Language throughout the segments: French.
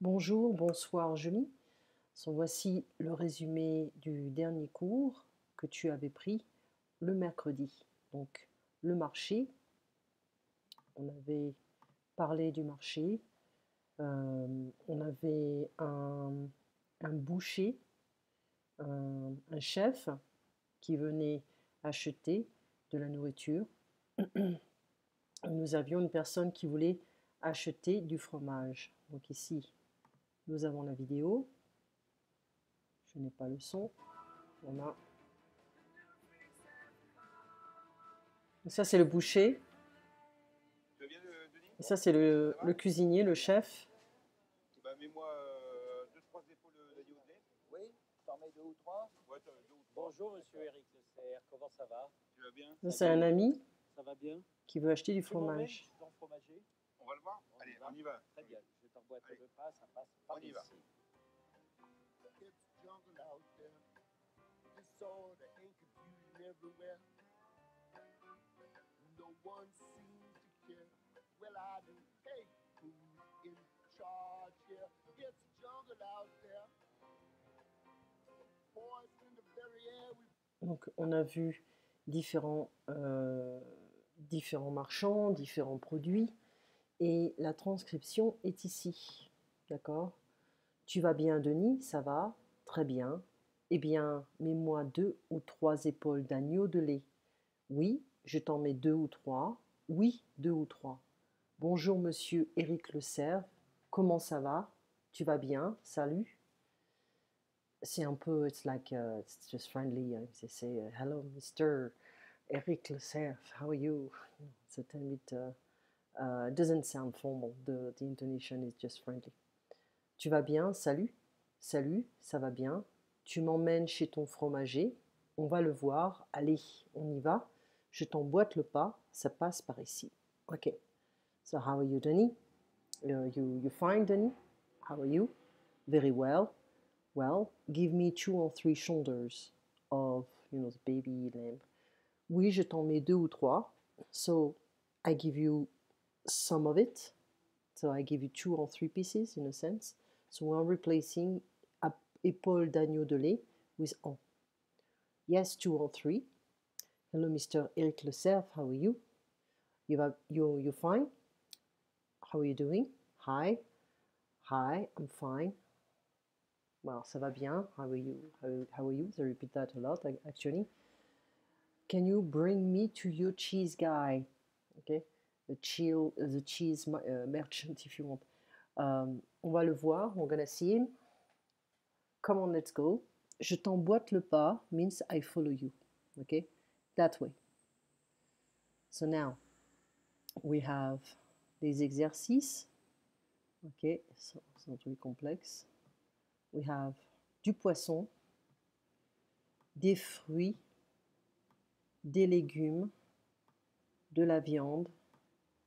Bonjour, bonsoir Julie. Voici le résumé du dernier cours que tu avais pris le mercredi. Donc le marché, on avait parlé du marché, on avait un boucher, un chef qui venait acheter de la nourriture. Nous avions une personne qui voulait acheter du fromage. Donc ici, nous avons la vidéo. Je n'ai pas le son. On a... Ça, c'est le boucher. Et ça, c'est le cuisinier, le chef. Bah, mets-moi 2-3 épaules d'agneau de lait. Oui, t'en mets 2 ou 3. Ouais, 2 ou 3. Bonjour, monsieur Eric Le Serre, comment ça va? Tu vas bien? Ça, c'est un ami Ça va bien? qui veut acheter du Tu m'emmènes fromage. chez ton fromager? On va le voir? Allez, on y va. Très bien, je t'emboîte Allez. le pas, ça passe par On y ici. va. It's jungle out there, disorder and confusion everywhere. No one seems to care. Well, I do. Hey, who's in charge here? It's jungle out there. Poison in the very air. Donc, on a vu différents marchands, différents produits. Et la transcription est ici. D'accord? Tu vas bien, Denis? Ça va? Très bien. Eh bien, mets-moi 2 ou 3 épaules d'agneau de lait. Oui, je t'en mets 2 ou 3. Oui, 2 ou 3. Bonjour, monsieur Éric Le Cerf. Comment ça va? Tu vas bien? Salut. C'est un peu, it's like, it's just friendly. They say, hello, Mr. Éric Le Cerf. How are you? It's a little bit, doesn't sound formal. The intonation is just friendly. Tu vas bien? Salut. Salut, ça va bien. Tu m'emmènes chez ton fromager. On va le voir. Allez, on y va. Je t'emboîte le pas. Ça passe par ici. Ok. So how are you, Denis? You fine, Denis? How are you? Very well. Well, give me 2 or 3 shoulders of, the baby lamb. Oui, je t'en mets 2 ou 3. So I give you some of it. So I give you 2 or 3 pieces in a sense. So we're replacing épaule d'agneau de lait with en. Yes, 2 or 3. Hello, Mr. Eric Le Cerf. How are you? You fine? How are you doing? Hi. Hi, I'm fine. Well, ça va bien. How are you? How are you? I repeat that a lot, actually. Can you bring me to your cheese guy? Okay, the cheese merchant, if you want. On va le voir. We're gonna see him. Come on, let's go. Je t'emboîte le pas means I follow you. Okay, that way. So now we have des exercices. Okay, so it's not really complex. We have du poisson, des fruits, des légumes, de la viande,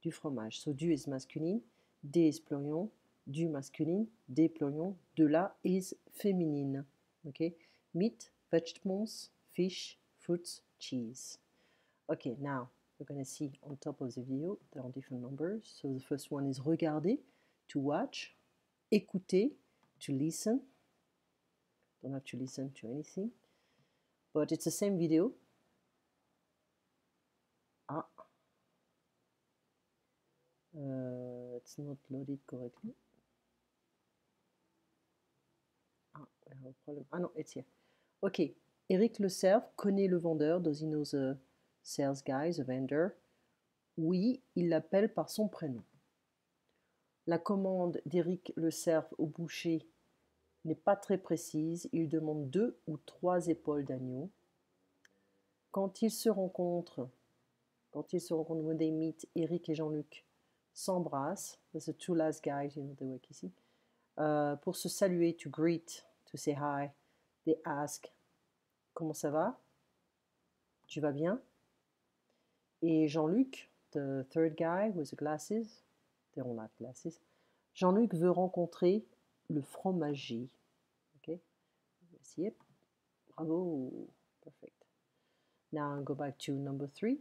du fromage. So du is masculine, des is plurion, du masculine, des plurion, de la is féminine. Okay, meat, vegetables, fish, fruits, cheese. Okay, now we're going to see on top of the video there are different numbers. So the first one is regarder, to watch, écouter, to listen. Don't have to listen to anything, but it's the same video. Ah, it's not loaded correctly. Ah, I have a problem. Ah non, it's here. Ok, Eric Le Cerf connaît le vendeur. Does he know the sales guy, the vendor? Oui, il l'appelle par son prénom. La commande d'Éric Le Cerf au boucher n'est pas très précise. Il demande 2 ou 3 épaules d'agneau. Quand ils se rencontrent, when they meet, Eric et Jean-Luc s'embrassent. That's the two last guys, they work ici. Pour se saluer, to greet, to say hi, they ask, comment ça va? Tu vas bien? Et Jean-Luc, the third guy with the glasses, they don't have glasses. Jean-Luc veut rencontrer le fromager. Ok? See it? Bravo. Perfect. Now I'll go back to number 3.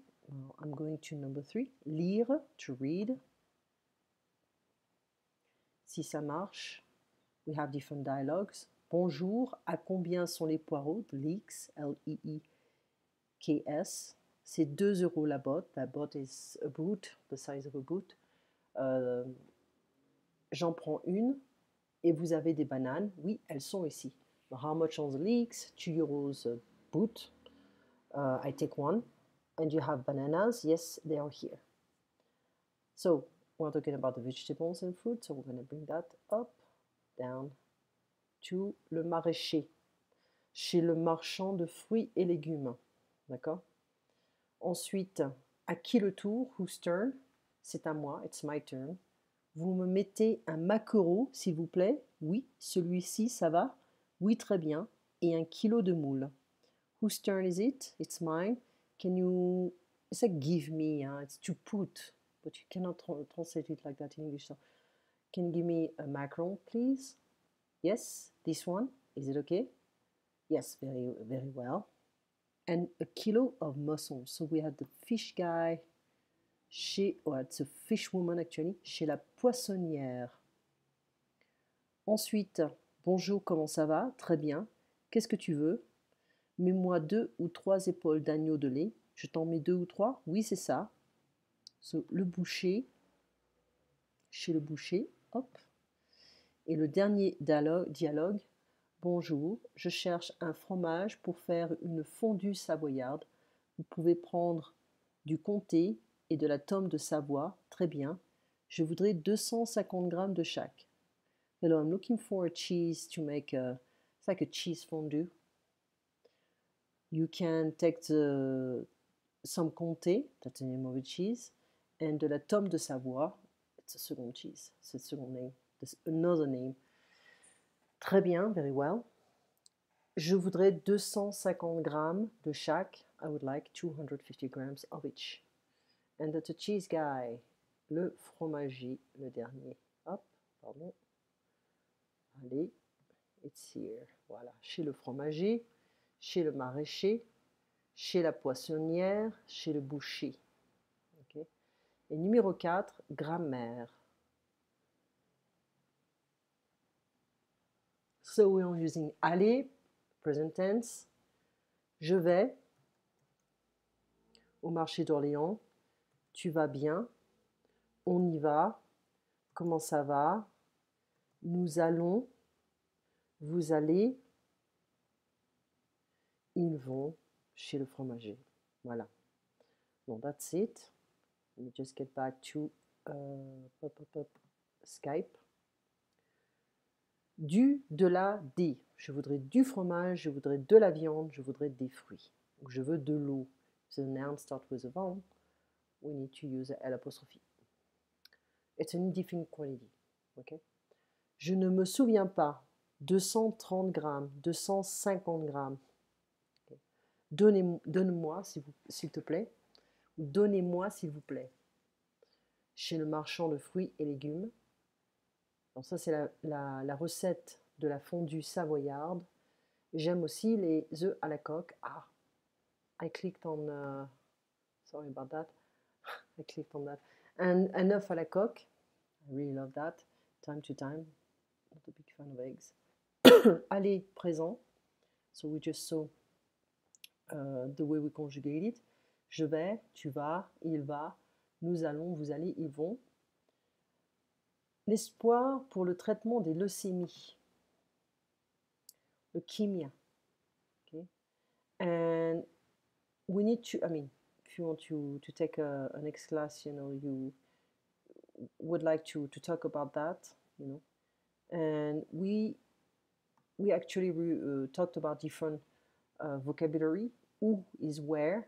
I'm going to number 3. Lire, to read. Si ça marche, We have different dialogues. Bonjour, à combien sont les poireaux? The leeks, L-E-E-K-S. C'est 2 euros la botte. La botte is a boot, the size of a boot. J'en prends une. Et vous avez des bananes? Oui, elles sont ici. How much on the leeks? 2 euros a boot. I take one. And you have bananas? Yes, they are here. So we're talking about the vegetables and fruit. So we're going to bring that up, down to le maraîcher. Chez le marchand de fruits et légumes. D'accord? Ensuite, à qui le tour? Whose turn? C'est à moi. It's my turn. Vous me mettez un maquereau, s'il vous plaît? Oui, celui-ci, ça va? Oui, très bien. Et 1 kilo de moules. Whose turn is it? It's mine. Can you... It's like give me, hein? It's to put, but you cannot translate it like that in English. So, can you give me a macaron, please? Yes, this one. Is it okay? Yes, very, very well. And a kilo of mussels. So we had the fish guy it's a fish woman actually, chez la poissonnière. Ensuite, bonjour, comment ça va? Très bien. Qu'est-ce que tu veux? Mets-moi 2 ou 3 épaules d'agneau de lait. Je t'en mets 2 ou 3? Oui, c'est ça. So, le boucher, chez le boucher, hop. Et le dernier dialogue. Bonjour, je cherche un fromage pour faire une fondue savoyarde. Vous pouvez prendre du comté et de la tome de Savoie. Très bien. Je voudrais 250 grammes de chaque. Hello, I'm looking for a cheese to make it's like a cheese fondue. You can take some comté, that's the name of a cheese, and de la tome de Savoie. It's a second cheese. It's a second name. There's another name. Très bien, very well. Je voudrais 250 grammes de chaque. I would like 250 grams of each. And that's a cheese guy. Le fromager, le dernier. Hop, pardon. Allez, it's here. Voilà, chez le fromager, chez le maraîcher, chez la poissonnière, chez le boucher. Okay. Et numéro 4, grammaire. So we are using aller, present tense. Je vais au marché d'Orléans. Tu vas bien? On y va? Comment ça va? Nous allons? Vous allez? Ils vont chez le fromager. Voilà. Bon, that's it. Let me just get back to Skype. Du, de la, des. Je voudrais du fromage, je voudrais de la viande, je voudrais des fruits. Donc, je veux de l'eau. So the noun start with a vowel. We need to use a L apostrophe. It's an indefinite quantity. Okay? Je ne me souviens pas. 230 grammes, 250 grammes. Okay. Donne-moi, s'il te plaît. Donnez-moi, s'il vous plaît. Chez le marchand de fruits et légumes. Donc ça, c'est la recette de la fondue savoyarde. J'aime aussi les œufs à la coque. Ah, I clicked on... sorry about that. I clicked on that. Un œuf à la coque. I really love that. Time to time. Not a big fan of eggs. Aller, présent. So we just saw the way we conjugate it. Je vais, tu vas, il va, nous allons, vous allez, ils vont. L'espoir pour le traitement des leucémies. Leukemia. Okay. And we need to, I mean, if you want to take a next class, you know, you would like to talk about that, you know. And we actually talked about different vocabulary. Où is where.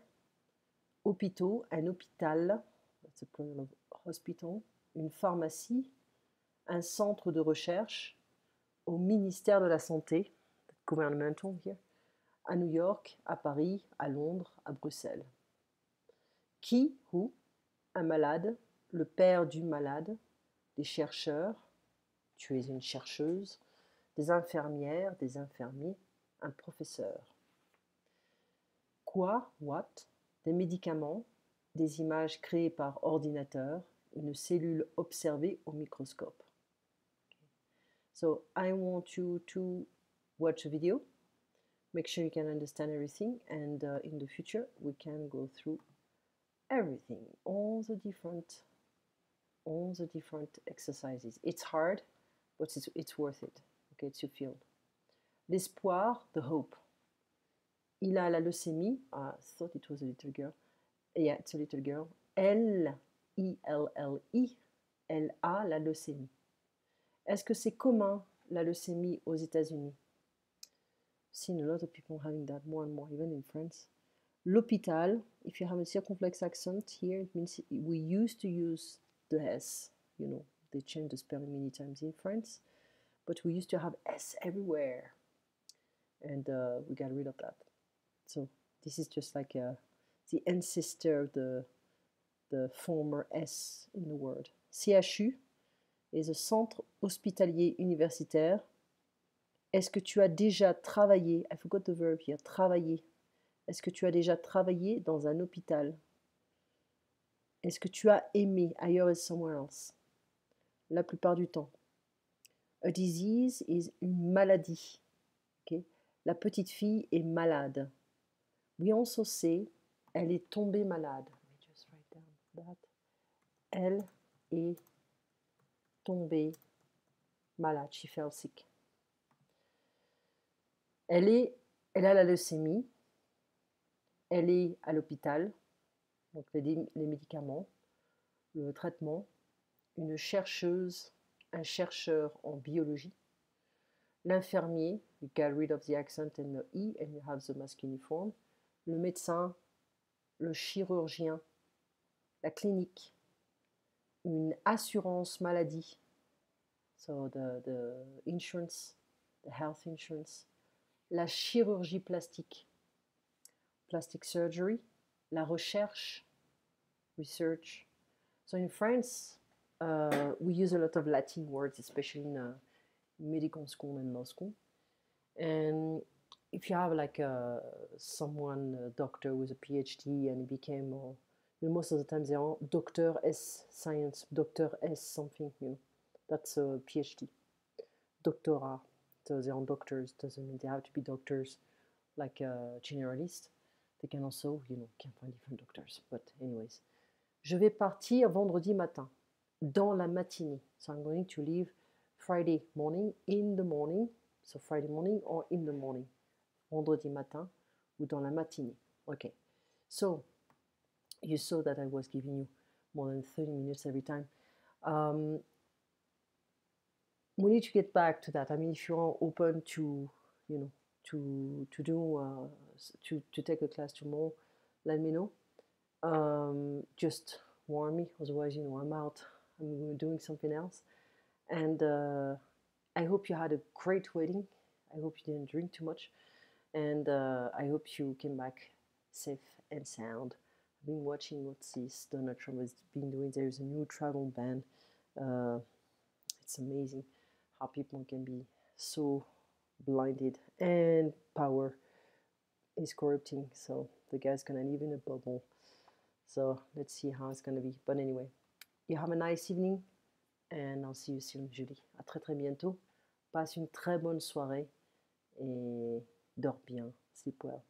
Hôpitaux, un hôpital, that's a plural of hospital. Une pharmacie, un centre de recherche. Au ministère de la Santé, governmental here. À New York, à Paris, à Londres, à Bruxelles. Qui, who, un malade, le père du malade, des chercheurs, tu es une chercheuse, des infirmières, des infirmiers, un professeur. Quoi, what, des médicaments, des images créées par ordinateur, une cellule observée au microscope. So I want you to watch a video, make sure you can understand everything, and in the future we can go through everything, all the different exercises. It's hard, but it's worth it. Okay, it's your field. L'espoir, the hope. Il a la leucémie. I thought it was a little girl. Yeah, it's a little girl. L-I-L-L-I. Elle a la leucémie. Est-ce que c'est commun, la leucémie, aux États-Unis? I've seen a lot of people having that more and more, even in France. L'hôpital, if you have a circumflex accent here, it means we used to use the S. You know, they changed the spelling many times in France, but we used to have S everywhere. And we got rid of that. So this is just like the ancestor of the former S in the word. CHU is a centre hospitalier universitaire. Est-ce que tu as déjà travaillé, I forgot the verb here, travailler. Est-ce que tu as déjà travaillé dans un hôpital? Est-ce que tu as aimé? Ailleurs is somewhere else. La plupart du temps. A disease is une maladie. Okay? La petite fille est malade. We also say, elle est tombée malade. Let me just write down that. Elle est tombée malade. She fell sick. Elle a la leucémie. Elle est à l'hôpital. Donc les médicaments, le traitement. Une chercheuse, un chercheur en biologie. L'infirmier, you get rid of the accent and the E and you have the masculine form. Le médecin, le chirurgien, la clinique, une assurance maladie, so the insurance, the health insurance, la chirurgie plastique, plastic surgery, la recherche, research. So in France, we use a lot of Latin words, especially in medical school and law school. And if you have like someone, a doctor with a PhD, and he became, most of the time they are Doctor S Science, Doctor S something, you know, that's a PhD, doctora. So they are doctors, doesn't mean they have to be doctors like a generalist. They can also, you know, can find different doctors. But anyways, je vais partir vendredi matin, dans la matinée. So I'm going to leave Friday morning, in the morning. So Friday morning or in the morning. Vendredi matin ou dans la matinée. Okay. So you saw that I was giving you more than 30 minutes every time. We need to get back to that. I mean, if you are open to, you know, to take a class tomorrow, let me know. Just warn me, otherwise, you know, I'm out. I'm doing something else. And I hope you had a great wedding. I hope you didn't drink too much. And I hope you came back safe and sound. I've been watching what this Donald Trump has been doing. There's a new travel ban. It's amazing how people can be so blinded, and power is corrupting. So the guy's gonna live in a bubble. So let's see how it's gonna be. But anyway, you have a nice evening, and I'll see you soon, Julie. À très très bientôt. Passe une très bonne soirée et dors bien, sleep well.